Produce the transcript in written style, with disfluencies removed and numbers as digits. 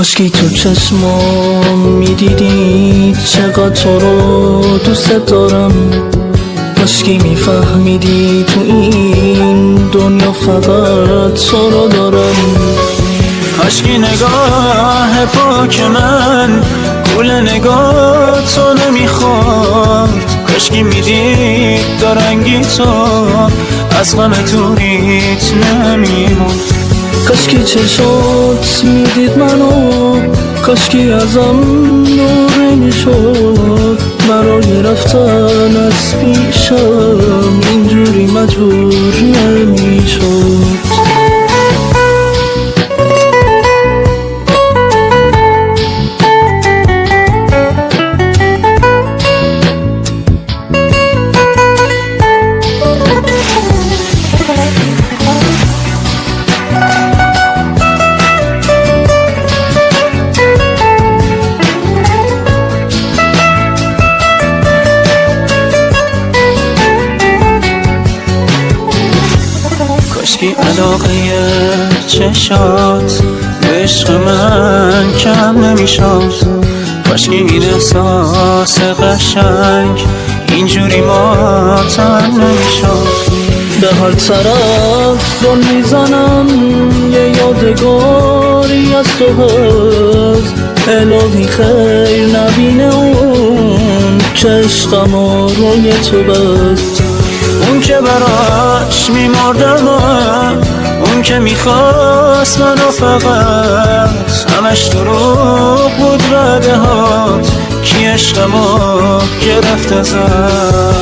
کاشکی تو چشمام میدیدی چقدر تو رو دوست دارم، کاشکی میفهمیدی تو این دنیا فقط تو رو دارم. کاشکی نگاه پاک من گول نگاه تو نمیخورد، کاشکی میدید دارنگی تو از غم دوریت نمیموند. کاشکی چشات میدید منو، کاشکی ازم دور میشد، برای رفتن از پیشم اینجوری مجبور نمیشد. کاشکی علاقه چشات به عشق من کم نمیشد، کاشکی این احساس قشنگ اینجوری ماتم نمیشد. به هر طرف دل میزنم یه یادگاری از تو هست، الهی خیر نبینه اون که عشقم روی تو بست. اون که براش میمردم، اون که میخواست منو فقط، همش دروغ بود وعده هات کی عشقمو گرفت ازم.